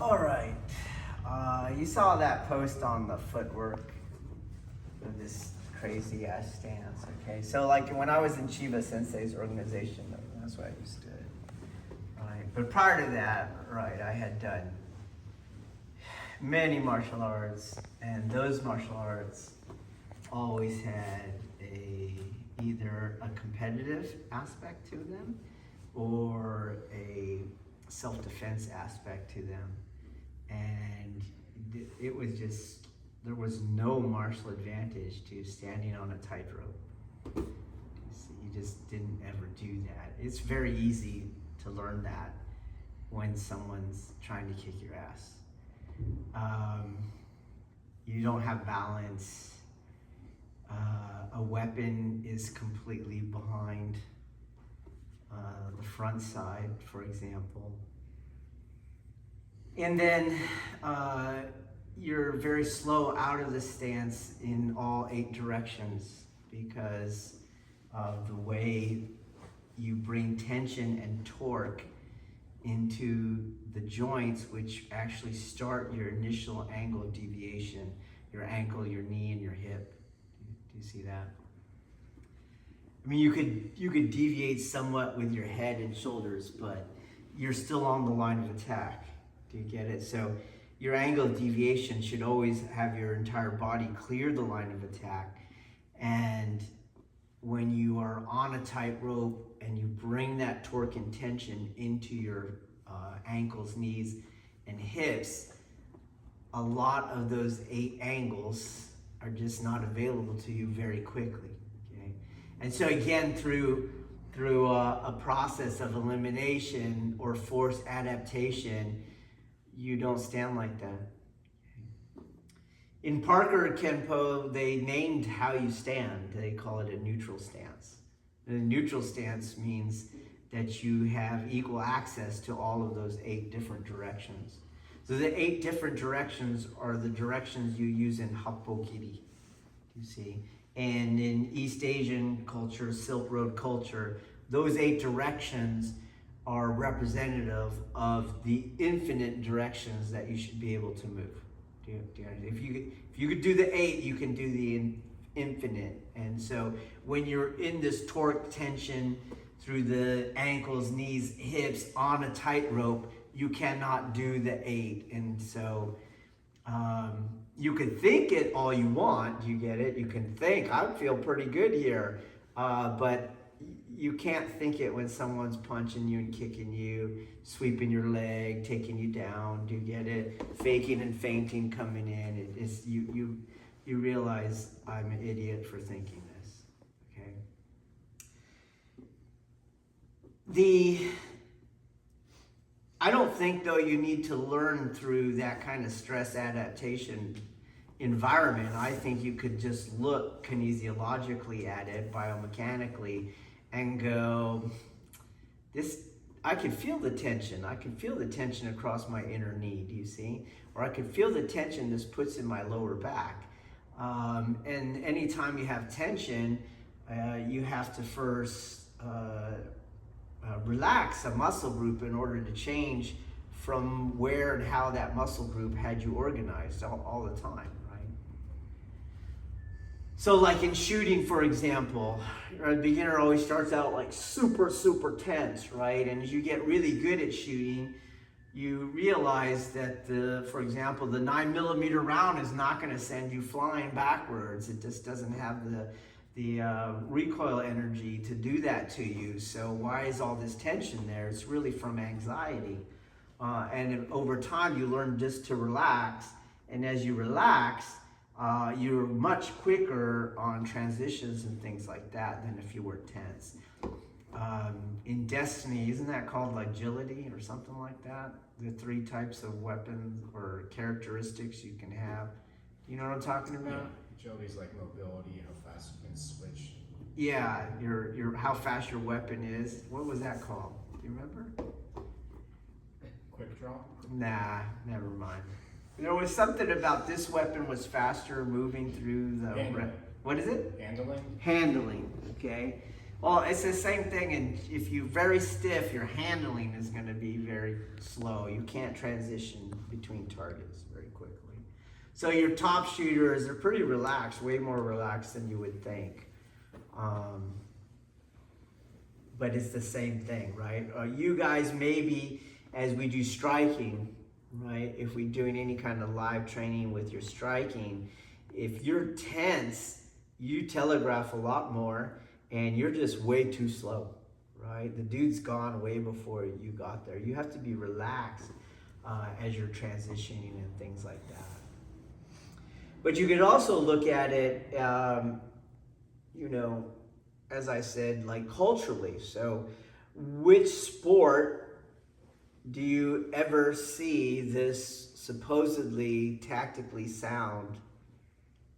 All right. You saw that post on the footwork of this crazy ass stance, okay? So like when I was in Chiba Sensei's organization, that's what I used to do. Right. But prior to that, right, I had done many martial arts, and those martial arts always had either a competitive aspect to them or a self-defense aspect to them. And it was just, there was no martial advantage to standing on a tightrope. You just didn't ever do that. It's very easy to learn that when someone's trying to kick your ass. You don't have balance. A weapon is completely behind the front side, for example. And then you're very slow out of the stance in all 8 directions because of the way you bring tension and torque into the joints, which actually start your initial angle of deviation, your ankle, your knee, and your hip. Do you see that? I mean, you could deviate somewhat with your head and shoulders, but you're still on the line of attack. Do you get it? So your angle of deviation should always have your entire body clear the line of attack. And when you are on a tightrope and you bring that torque and tension into your ankles, knees, and hips, a lot of those 8 angles are just not available to you very quickly. Okay, and so again, through a process of elimination or forced adaptation, you don't stand like that. Okay. In Parker Kenpo, they named how you stand. They call it a neutral stance. And a neutral stance means that you have equal access to all of those 8 different directions. So the 8 different directions are the directions you use in Happokiri, you see. And in East Asian culture, Silk Road culture, those 8 directions are representative of the infinite directions that you should be able to move. If you could do the 8, you can do the infinite. And so when you're in this torque tension through the ankles, knees, hips on a tightrope, you cannot do the 8. And so you can think it all you want, you get it? You can think, I feel pretty good here, but you can't think it when someone's punching you and kicking you, sweeping your leg, taking you down. Do you get it? Faking and fainting coming in. It's you realize I'm an idiot for thinking this. Okay. I don't think though you need to learn through that kind of stress adaptation environment. I think you could just look kinesiologically at it, biomechanically, and go, I can feel the tension. I can feel the tension across my inner knee, do you see? Or I can feel the tension this puts in my lower back. And anytime you have tension, you have to first relax a muscle group in order to change from where and how that muscle group had you organized all the time. So like in shooting, for example, a beginner always starts out like super, super tense, right? And as you get really good at shooting, you realize that for example, the 9mm round is not going to send you flying backwards. It just doesn't have the recoil energy to do that to you. So why is all this tension there? It's really from anxiety. And over time, you learn just to relax. And as you relax, you're much quicker on transitions and things like that than if you were tense. In Destiny, isn't that called agility or something like that? The 3 types of weapons or characteristics you can have. You know what I'm talking about? Yeah, agility's like mobility, how fast you can switch. Yeah, your how fast your weapon is. What was that called? Do you remember? Quick draw? Nah, never mind. There was something about this weapon was faster moving through the... Handling. What is it? Handling. Handling, okay. Well, it's the same thing, and if you're very stiff, your handling is going to be very slow. You can't transition between targets very quickly. So your top shooters are pretty relaxed, way more relaxed than you would think. But it's the same thing, right? You guys, maybe as we do striking, right? If we're doing any kind of live training with your striking, if you're tense, you telegraph a lot more and you're just way too slow, right? The dude's gone way before you got there. You have to be relaxed as you're transitioning and things like that. But you can also look at it, you know, as I said, like culturally. So which sport do you ever see this supposedly tactically sound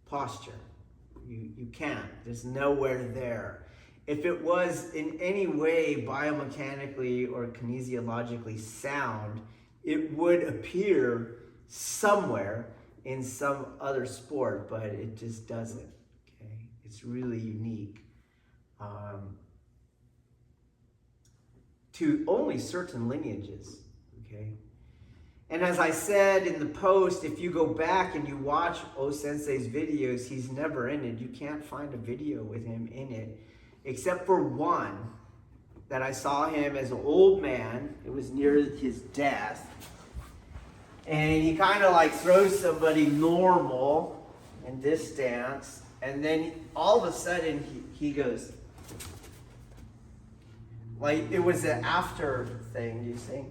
posture? You can't. There's nowhere there. If it was in any way biomechanically or kinesiologically sound, it would appear somewhere in some other sport, but it just doesn't. Okay, it's really unique to only certain lineages. Okay, and as I said in the post, if you go back and you watch O-sensei's videos, he's never in it. You can't find a video with him in it, except for one that I saw him as an old man. It was near his death. And he kind of like throws somebody normal in this stance. And then all of a sudden he goes, like it was an after thing, do you see?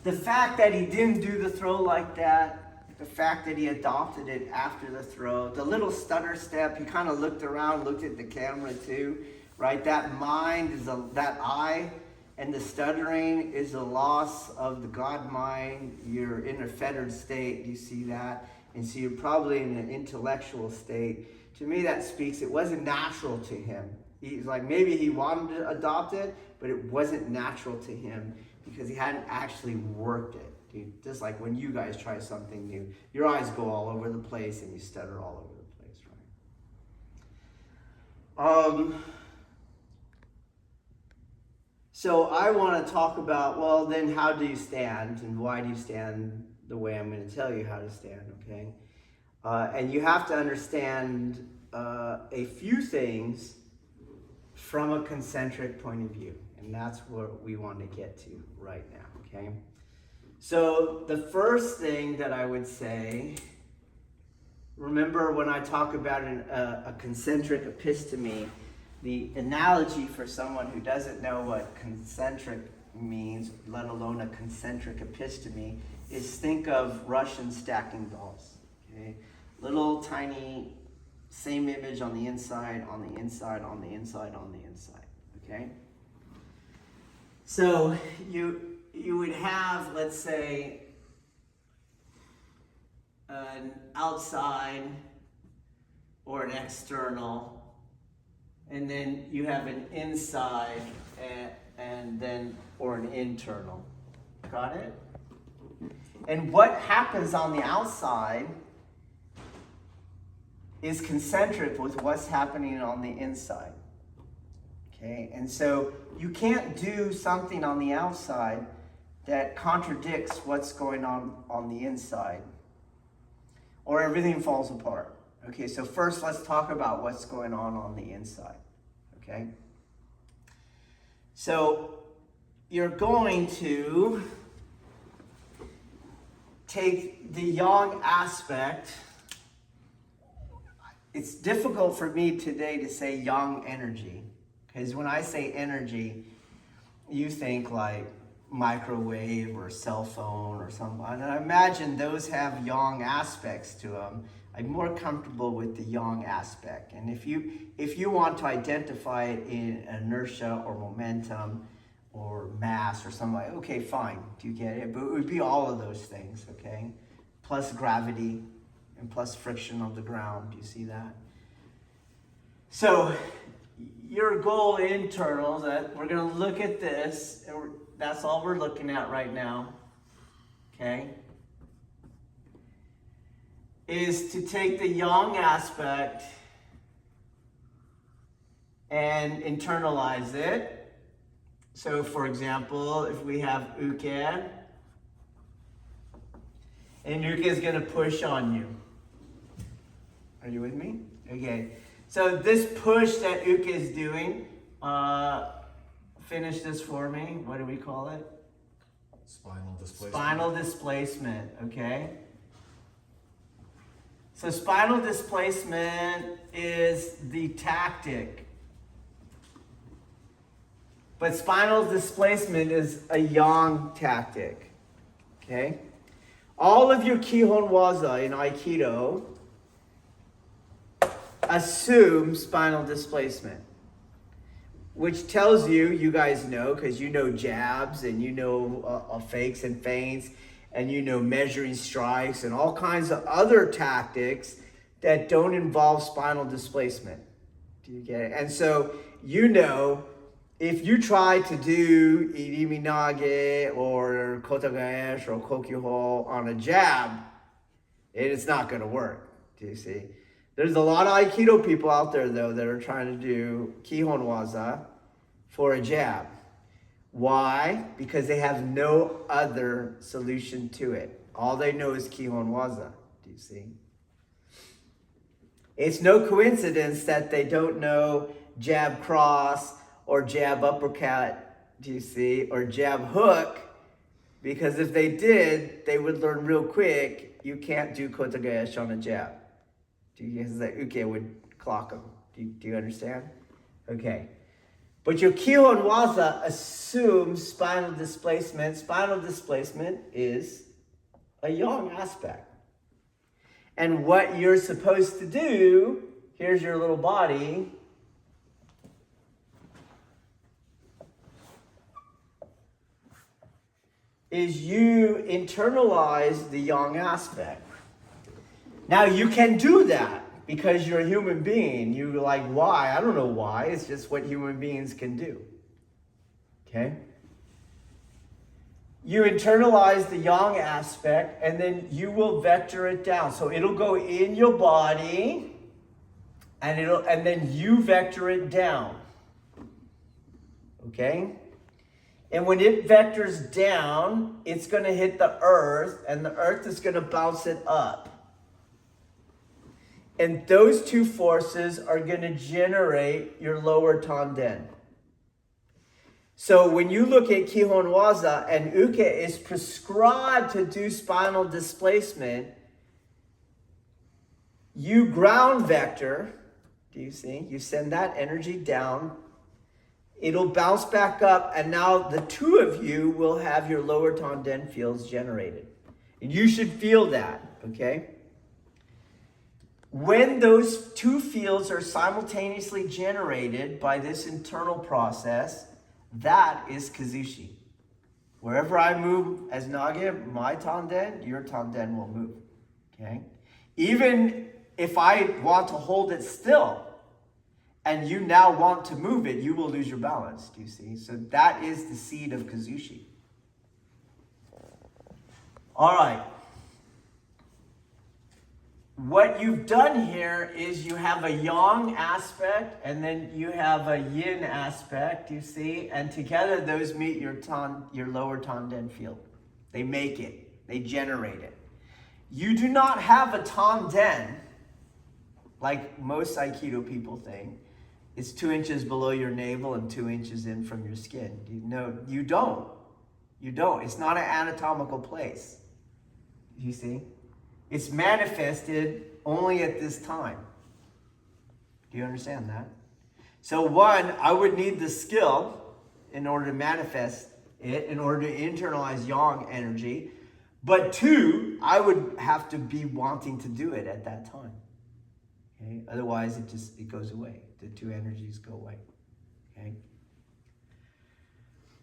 The fact that he didn't do the throw like that, the fact that he adopted it after the throw, the little stutter step, he kind of looked around, looked at the camera too, right? That mind is that eye, and the stuttering is a loss of the God mind. You're in a fettered state. You see that? And so you're probably in an intellectual state. To me, that speaks, it wasn't natural to him. He's like, maybe he wanted to adopt it, but it wasn't natural to him because he hadn't actually worked it. Dude, just like when you guys try something new, your eyes go all over the place and you stutter all over the place, right? So I want to talk about, well, then how do you stand and why do you stand the way I'm going to tell you how to stand, okay? And you have to understand a few things from a concentric point of view. And that's what we want to get to right now, okay? So the first thing that I would say, remember when I talk about a concentric episteme, the analogy for someone who doesn't know what concentric means, let alone a concentric episteme, is think of Russian stacking dolls. Okay? Little tiny, same image on the inside, on the inside, on the inside, on the inside. Okay? So you would have, let's say, an outside or an external, and then you have an inside and then or an internal. Got it? And what happens on the outside is concentric with what's happening on the inside. Okay? And so you can't do something on the outside that contradicts what's going on the inside, or everything falls apart. Okay, so first let's talk about what's going on the inside. Okay? So you're going to take the yang aspect. It's difficult for me today to say yang energy, because when I say energy, you think like microwave or cell phone or something. And I imagine those have yang aspects to them. I'm more comfortable with the yang aspect. And if you want to identify it in inertia or momentum or mass or something, like, okay, fine, do you get it? But it would be all of those things, okay? Plus gravity and plus friction of the ground. Do you see that? So your goal internal, that we're going to look at this, and that's all we're looking at right now, okay? is to take the yang aspect and internalize it. So for example, if we have uke, and uke is going to push on you. Are you with me? Okay. So this push that uke is doing, finish this for me. What do we call it? Spinal displacement. Spinal displacement, okay? So spinal displacement is the tactic. But spinal displacement is a yang tactic, okay? All of your Kihon Waza in Aikido assume spinal displacement, which tells you, you guys know, because you know jabs and you know fakes and feints, and you know measuring strikes and all kinds of other tactics that don't involve spinal displacement. Do you get it? And so, you know, if you try to do iriminage or kotagaesh or kokyuho on a jab, it's not going to work. Do you see? There's a lot of Aikido people out there, though, that are trying to do Kihon Waza for a jab. Why? Because they have no other solution to it. All they know is Kihon Waza. Do you see? It's no coincidence that they don't know jab cross or jab uppercut, do you see, or jab hook, because if they did, they would learn real quick, you can't do kotagaesh on a jab. Because the uke would clock them. Do you understand? Okay. But your Kihon Waza assumes spinal displacement. Spinal displacement is a yang aspect. And what you're supposed to do, here's your little body, is you internalize the yang aspect. Now you can do that because you're a human being. You're like, why? I don't know why. It's just what human beings can do. Okay? You internalize the yang aspect and then you will vector it down. So it'll go in your body and then you vector it down. Okay? And when it vectors down, it's going to hit the earth, and the earth is going to bounce it up. And those two forces are going to generate your lower tanden. So when you look at Kihon Waza and uke is prescribed to do spinal displacement, you ground vector, do you see? You send that energy down. It'll bounce back up, and now the two of you will have your lower tanden fields generated. And you should feel that, okay? When those two fields are simultaneously generated by this internal process, that is kazushi. Wherever I move as Nage, my tanden, your tanden will move, okay? Even if I want to hold it still, and you now want to move it, you will lose your balance, do you see? So that is the seed of kazushi. All right. What you've done here is you have a yang aspect and then you have a yin aspect, you see? And together those meet your lower tanden field. They make it. They generate it. You do not have a tanden, like most Aikido people think. It's 2 inches below your navel and 2 inches in from your skin. You don't. You don't. It's not an anatomical place. You see? It's manifested only at this time. Do you understand that? So one, I would need the skill in order to manifest it, in order to internalize yang energy. But two, I would have to be wanting to do it at that time. Okay? Otherwise, it goes away. The two energies go away. Okay?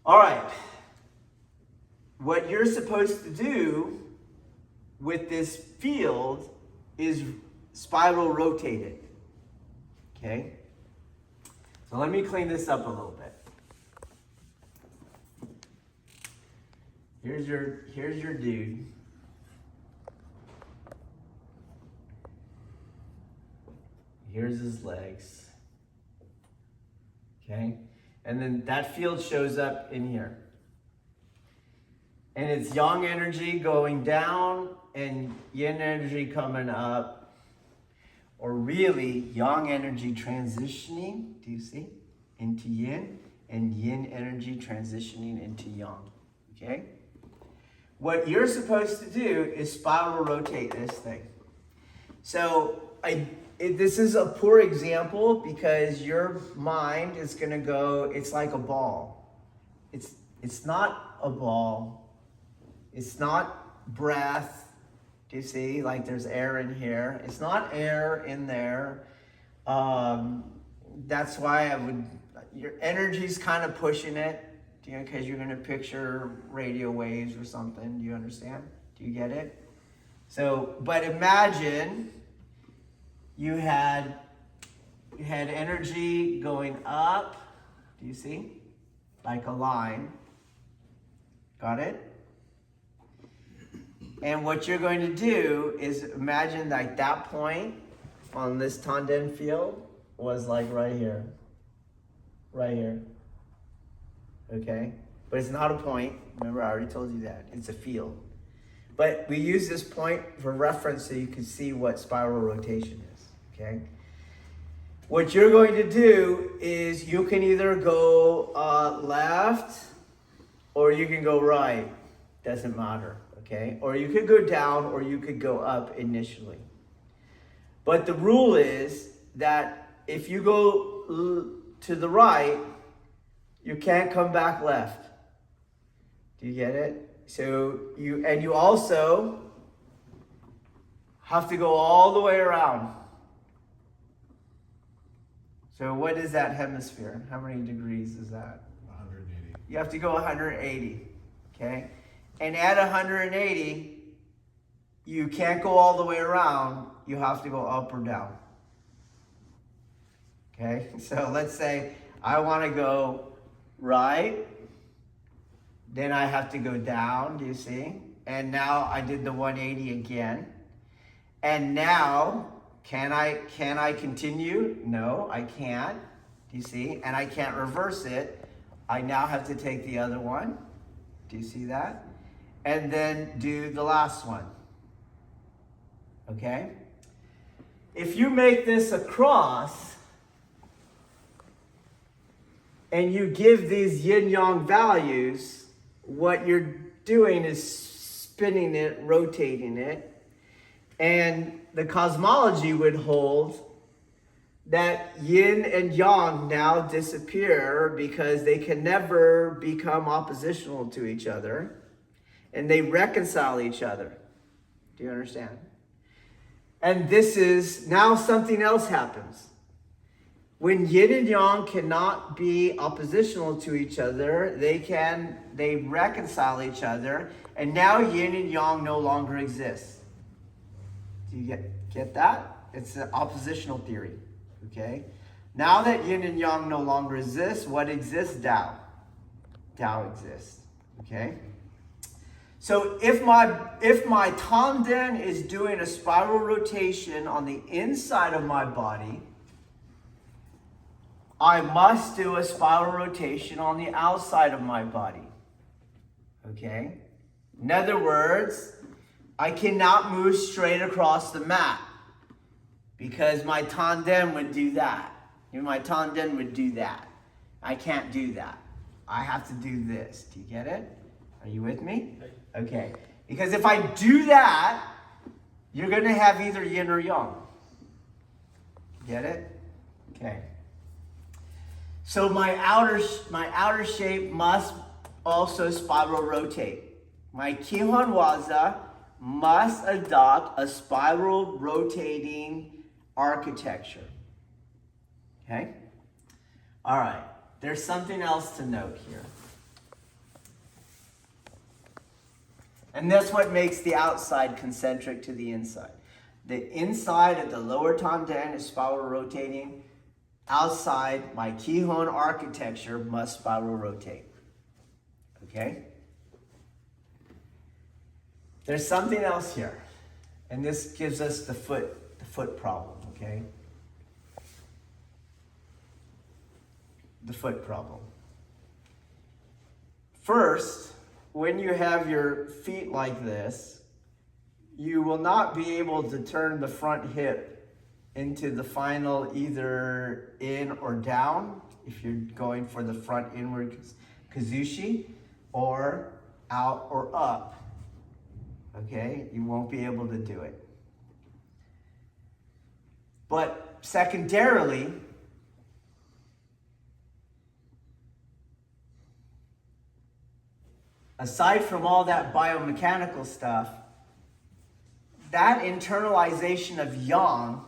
All right. What you're supposed to do with this field is spiral rotate it. Okay? So let me clean this up a little bit. Here's your dude. here's his legs. Okay? And then that field shows up in here. And it's yang energy going down and yin energy coming up. Or really, yang energy transitioning, do you see? Into yin, and yin energy transitioning into yang. Okay? What you're supposed to do is spiral rotate this thing. So this is a poor example because your mind is going to go, it's like a ball. It's not a ball. It's not breath. Do you see? Like there's air in here. It's not air in there. That's why your energy's kind of pushing it, because you're going to picture radio waves or something. Do you understand? Do you get it? So, but imagine you had energy going up. Do you see? Like a line. Got it? And what you're going to do is imagine like that point on this tanden field was like right here. Right here. Okay? But it's not a point. Remember, I already told you that. It's a field. But we use this point for reference so you can see what spiral rotation is. Okay? What you're going to do is you can either go left or you can go right. Doesn't matter. Okay? Or you could go down or you could go up initially. But the rule is that if you go to the right, you can't come back left. Do you get it? So you also have to go all the way around. So what is that hemisphere? How many degrees is that? 180. You have to go 180, okay? And at 180, you can't go all the way around. You have to go up or down. Okay? So let's say I want to go right. Then I have to go down, do you see? And now I did the 180 again. And now, can I continue? No, I can't. Do you see? And I can't reverse it. I now have to take the other one. Do you see that? And then do the last one. Okay? If you make this a cross, and you give these yin-yang values, what you're doing is spinning it, rotating it, and the cosmology would hold that yin and yang now disappear because they can never become oppositional to each other, and they reconcile each other. Do you understand? And this is, now something else happens. When yin and yang cannot be oppositional to each other, they reconcile each other, and now yin and yang no longer exist. Do you get that? It's an oppositional theory, okay? Now that yin and yang no longer exists, what exists? Tao. Tao exists, okay? So if my tanden is doing a spiral rotation on the inside of my body, I must do a spiral rotation on the outside of my body. Okay? In other words, I cannot move straight across the mat because my tanden would do that. My tanden would do that. I can't do that. I have to do this. Do you get it? Are you with me? Okay. Because if I do that, you're going to have either yin or yang. Get it? Okay. So my outer shape must also spiral rotate. My Kihon Waza must adopt a spiral rotating architecture. Okay? All right. There's something else to note here. And that's what makes the outside concentric to the inside. The inside of the lower tanden is spiral rotating. Outside, my Kihon architecture must spiral rotate. Okay? There's something else here. And this gives us the foot problem, okay? the foot problem. First, when you have your feet like this, you will not be able to turn the front hip into the final either in or down if you're going for the front inward kazushi, or out or up. Okay, you won't be able to do it. But secondarily, aside from all that biomechanical stuff, that internalization of yang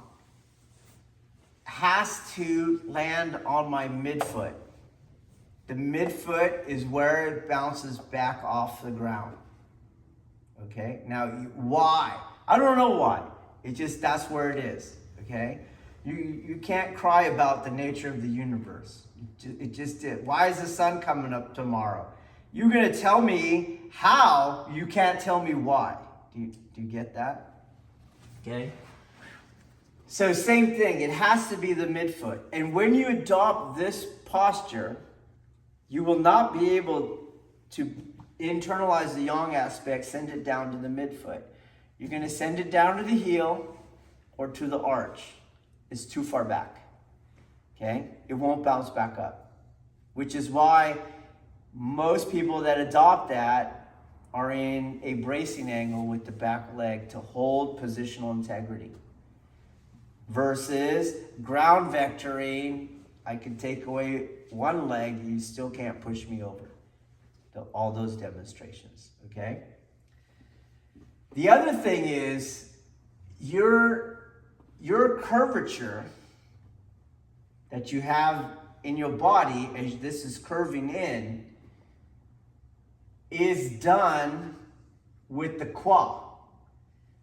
has to land on my midfoot. The midfoot is where it bounces back off the ground. Okay, now why? I don't know why. That's where it is. Okay, you can't cry about the nature of the universe. It just did. Why is the sun coming up tomorrow? You're gonna tell me how, you can't tell me why. Do you get that? Okay. So same thing, it has to be the midfoot. And when you adopt this posture, you will not be able to internalize the yang aspect, send it down to the midfoot. You're gonna send it down to the heel or to the arch. It's too far back, okay? It won't bounce back up, which is why most people that adopt that are in a bracing angle with the back leg to hold positional integrity. Versus ground vectoring, I can take away one leg, you still can't push me over. All those demonstrations, okay? The other thing is your curvature that you have in your body as this is curving in is done with the qua.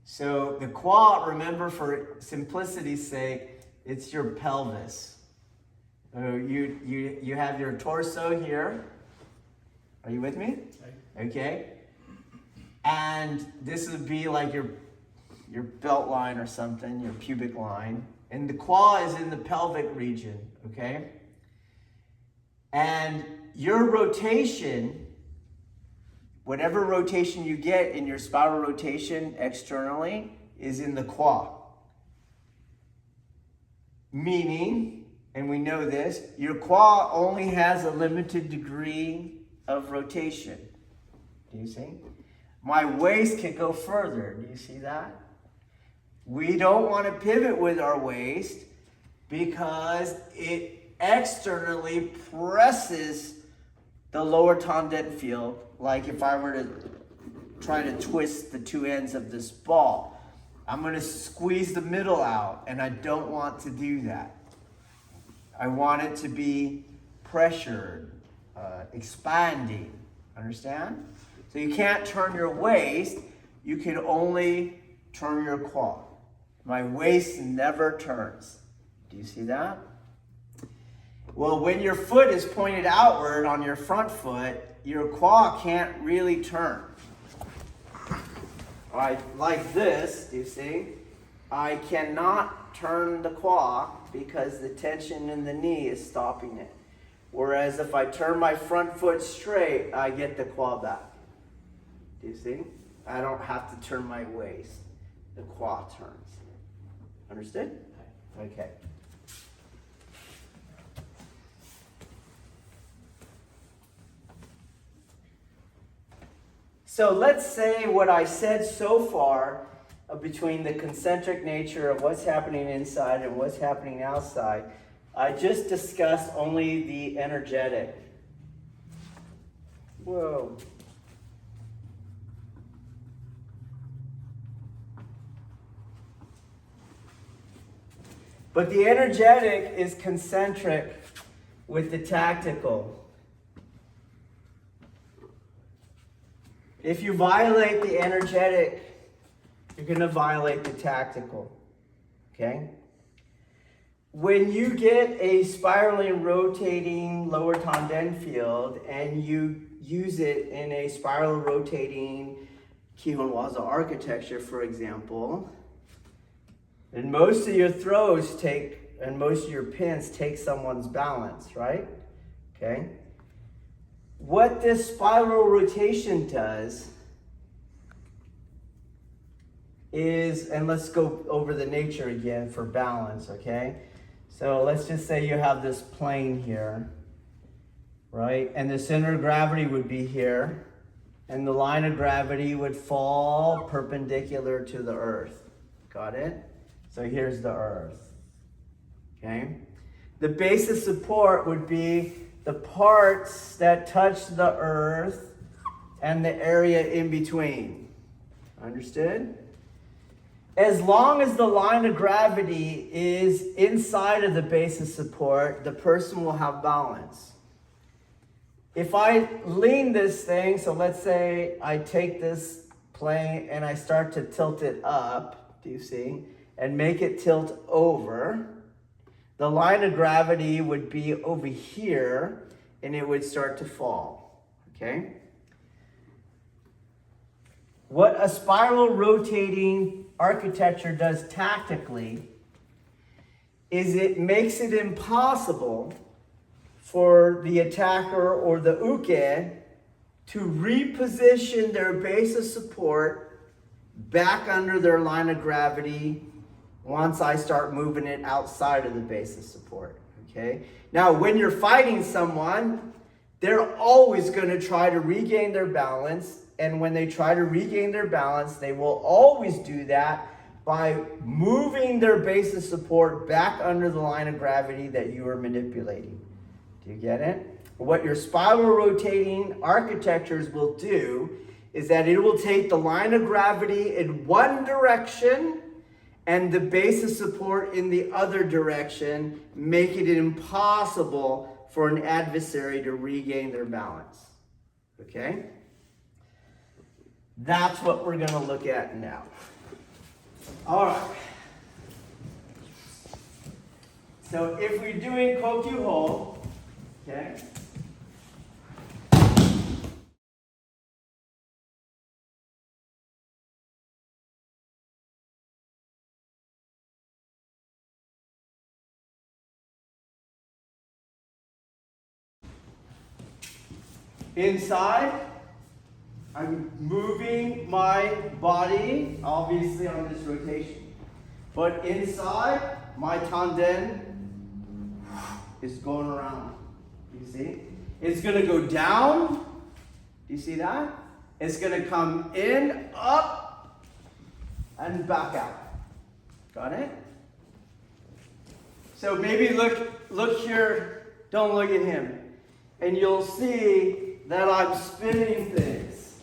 So the qua, remember, for simplicity's sake, it's your pelvis. So you have your torso here. Are you with me? Okay. And this would be like your belt line or something, your pubic line. And the qua is in the pelvic region, okay? And your rotation, whatever rotation you get in your spiral rotation externally, is in the qua. Meaning, and we know this, your qua only has a limited degree of rotation. Do you see? My waist can go further. Do you see that? We don't want to pivot with our waist because it externally presses the lower tendon field, like if I were to try to twist the two ends of this ball. I'm going to squeeze the middle out, and I don't want to do that. I want it to be pressured, expanding. Understand? So you can't turn your waist, you can only turn your qua. My waist never turns. Do you see that? Well, when your foot is pointed outward on your front foot, your qua can't really turn. Like this, do you see? I cannot turn the qua because the tension in the knee is stopping it. Whereas if I turn my front foot straight, I get the qua back. Do you see? I don't have to turn my waist. The qua turns. Understood? Okay. So let's say what I said so far between the concentric nature of what's happening inside and what's happening outside. I just discussed only the energetic. Whoa. But the energetic is concentric with the tactical. If you violate the energetic, you're going to violate the tactical. Okay? When you get a spiraling, rotating lower tendon field and you use it in a spiral rotating Kihonwaza architecture, for example, and most of your throws take, and most of your pins take someone's balance, right? okay? What this spiral rotation does is, and let's go over the nature again for balance, okay? So let's just say you have this plane here, right? And the center of gravity would be here, and the line of gravity would fall perpendicular to the earth. Got it? So here's the earth, okay? The base of support would be the parts that touch the earth and the area in between. Understood? As long as the line of gravity is inside of the base of support, the person will have balance. If I lean this thing, so let's say I take this plane and I start to tilt it up, do you see? And make it tilt over, the line of gravity would be over here and it would start to fall, okay? What a spiral rotating architecture does tactically is it makes it impossible for the attacker or the uke to reposition their base of support back under their line of gravity once I start moving it outside of the base of support, okay? Now, when you're fighting someone, they're always going to try to regain their balance, and when they try to regain their balance, they will always do that by moving their base of support back under the line of gravity that you are manipulating. Do you get it? What your spiral rotating architectures will do is that it will take the line of gravity in one direction and the base of support in the other direction, make it impossible for an adversary to regain their balance. Okay? That's what we're going to look at now. All right. So if we're doing kokyu ho, okay? Inside, I'm moving my body, obviously on this rotation. But inside, my tanden is going around. You see? It's going to go down. Do you see that? It's going to come in, up, and back out. Got it? So maybe look here. Don't look at him. And you'll see that I'm spinning things.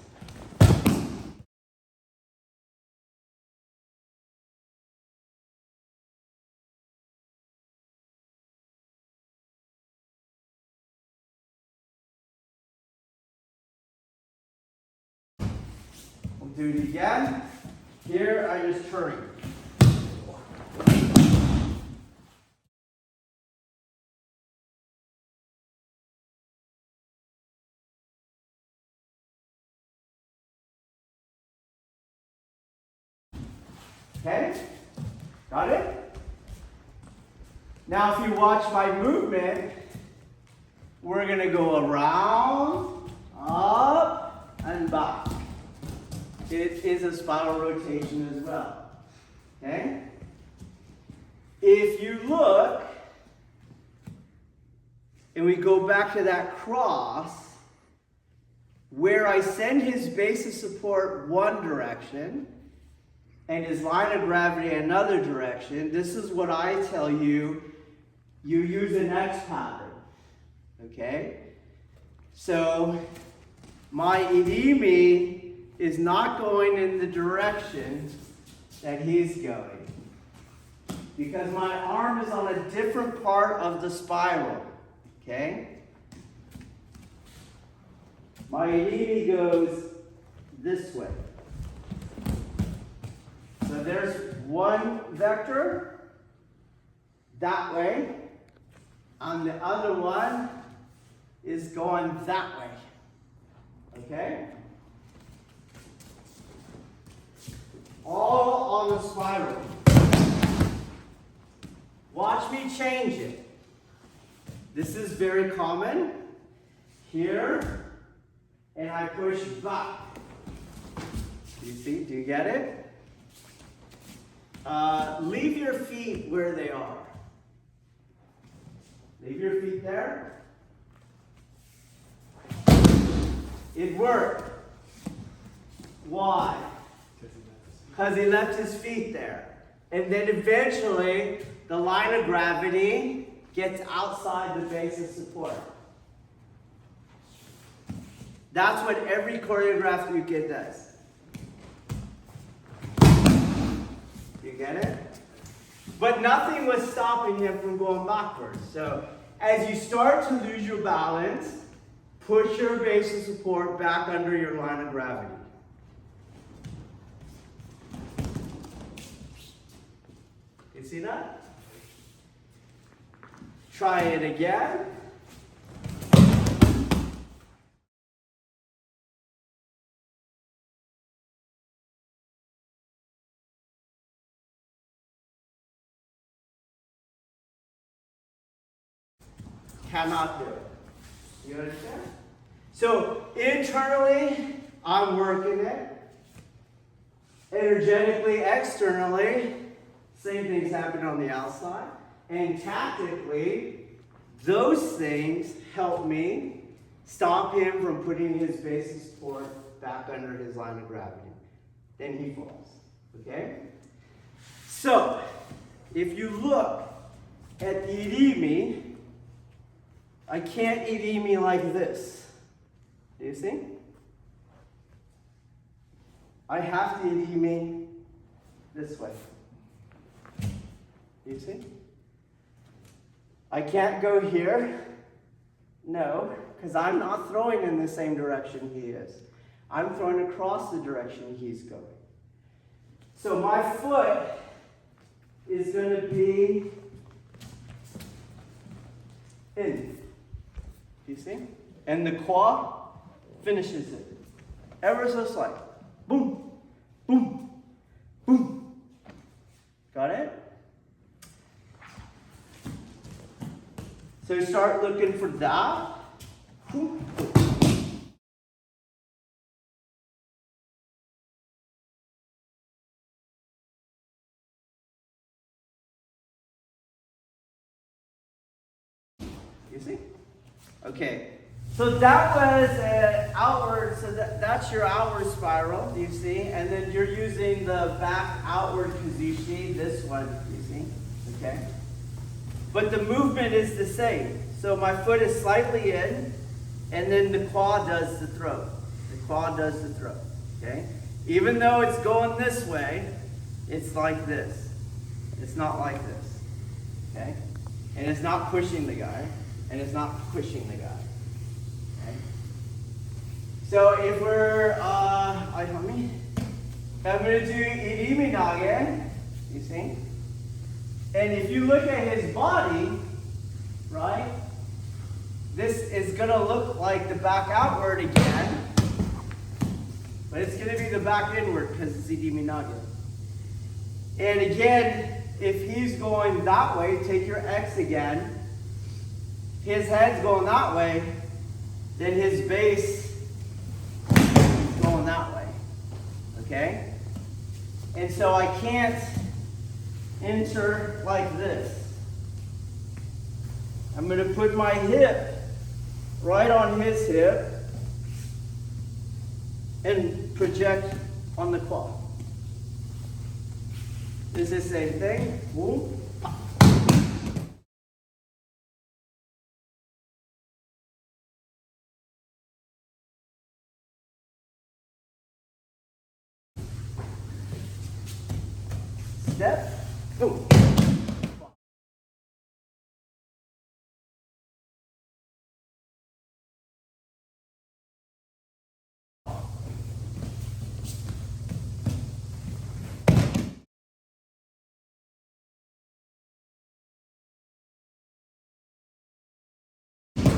We'll do it again. Here, I just turn. Okay? Got it? Now if you watch my movement, we're going to go around, up, and back. It is a spiral rotation as well. Okay? If you look, and we go back to that cross, where I send his base of support one direction, and his line of gravity another direction, this is what I tell you, you use an X pattern, okay? So my irimi is not going in the direction that he's going because my arm is on a different part of the spiral, okay? My irimi goes this way. So there's one vector that way, and the other one is going that way. Okay? All on the spiral. Watch me change it. This is very common. here, and I push back. Do you see? Do you get it? Leave your feet where they are. Leave your feet there. It worked. Why? Because he left his feet there. And then eventually, the line of gravity gets outside the base of support. That's what every choreographed new kid does. You get it? But nothing was stopping him from going backwards. So as you start to lose your balance, push your base of support back under your line of gravity. You see that? Try it again. Cannot do it. You understand? So internally, I'm working it. Energetically, externally, same things happen on the outside. And tactically, those things help me stop him from putting his base of support back under his line of gravity. Then he falls. Okay? So, if you look at the irimi, I can't irimi like this. Do you see? I have to irimi this way. Do you see? I can't go here. No, because I'm not throwing in the same direction he is. I'm throwing across the direction he's going. So my foot is going to be in. Do you see? And the qua finishes it. Ever so slight. Boom, boom, boom. Got it? So start looking for that. Boom, boom. You see? Okay. So that was outward, so that's your outward spiral, do you see? And then you're using the back outward kuzushi, this one, you see? Okay? But the movement is the same. So my foot is slightly in, and then the claw does the throw. The claw does the throw, okay? Even though it's going this way, it's like this. It's not like this, okay? And it's not pushing the guy, and it's not pushing the guy. So if we're, I'm going to do irimi nage, you see? And if you look at his body, right, this is going to look like the back outward again, but it's going to be the back inward because it's irimi nage. And again, if he's going that way, take your X again, his head's going that way, then his base going that way, okay? And so I can't enter like this. I'm going to put my hip right on his hip and project on the claw. It's the same thing. Boom. Step, boom.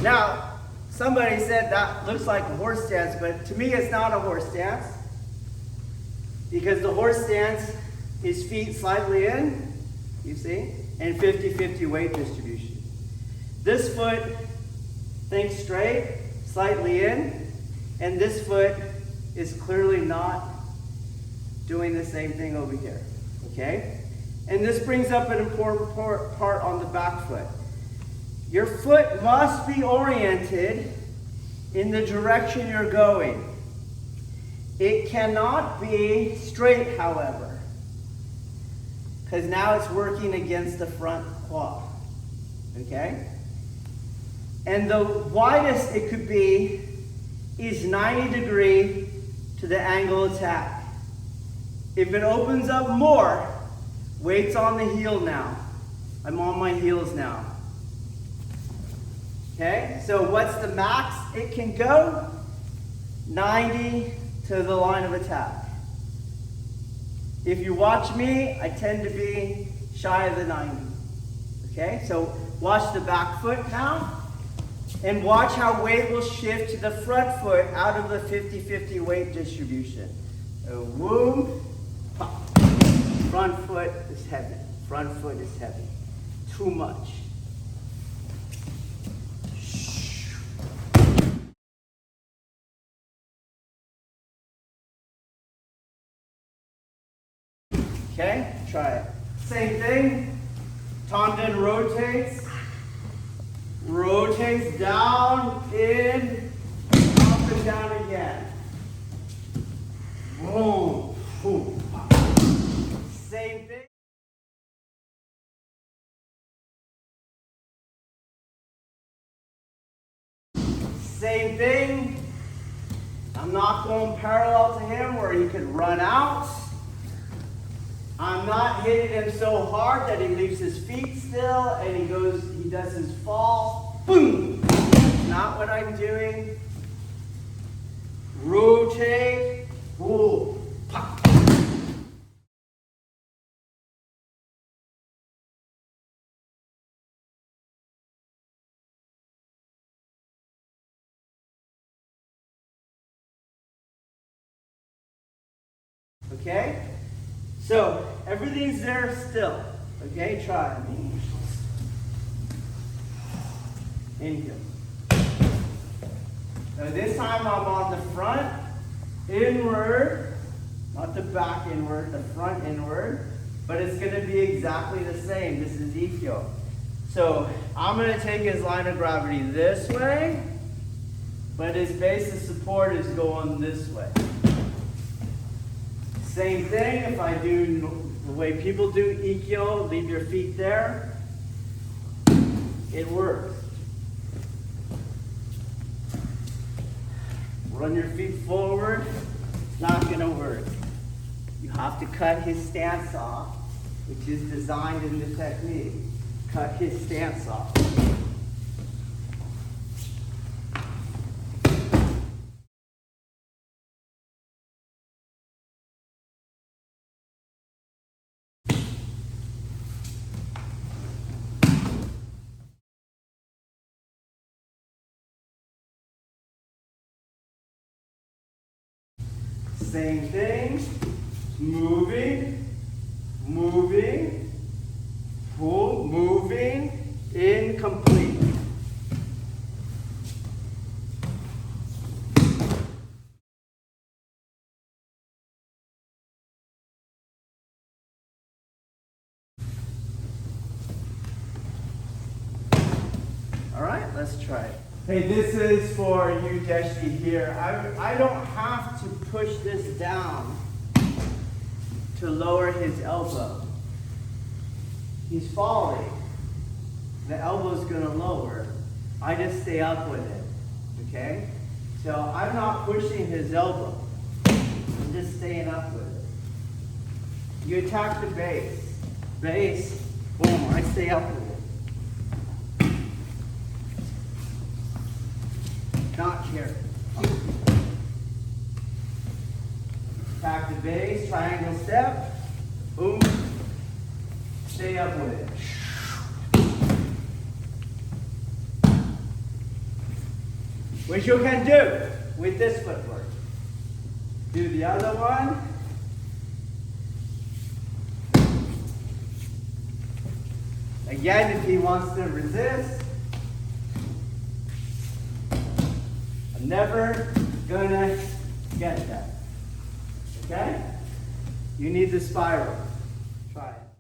Now, somebody said that looks like a horse stance, but to me it's not a horse stance. Because the horse stance, his feet slightly in, you see, and 50-50 weight distribution. This foot, think straight, slightly in, and this foot is clearly not doing the same thing over here, okay? And this brings up an important part on the back foot. Your foot must be oriented in the direction you're going. It cannot be straight, however, because now it's working against the front claw, okay? And the widest it could be is 90 degree to the angle attack. If it opens up more, weight's on the heel now. I'm on my heels now. Okay, so what's the max it can go? 90 to the line of attack. If you watch me, I tend to be shy of the 90. Okay, so watch the back foot now, and watch how weight will shift to the front foot out of the 50-50 weight distribution. Boom, pop. Front foot is heavy. Front foot is heavy. Too much. Okay, try it. Same thing. Tanden rotates. Rotates down, in, up and down again. Boom, boom. Same thing. Same thing. I'm not going parallel to him where he could run out. I'm not hitting him so hard that he leaves his feet still and he does his fall. Boom! That's not what I'm doing. Rotate. Boom. Pop. Okay? So, everything's there still. Okay, try. Inhale. Now this time I'm on the front, inward, not the back inward, the front inward, but it's going to be exactly the same. This is Ikkyo. So, I'm going to take his line of gravity this way, but his base of support is going this way. Same thing if I do the way people do Ikkyo, leave your feet there. It works. Run your feet forward, it's not going to work. You have to cut his stance off, which is designed in the technique. Cut his stance off. Same thing, moving, moving, pull, moving, incomplete. All right, let's try it. Hey, this is for you, Deshi, here. I don't have to push this down to lower his elbow. He's falling. The elbow's going to lower. I just stay up with it, okay? So I'm not pushing his elbow. I'm just staying up with it. You attack the base. Base, boom, I stay up with it. Not here. Attack the base, triangle step, boom, stay up with it. Which you can do with this footwork. Do the other one. Again, if he wants to resist, Never gonna get that. Okay? You need the spiral. Try it.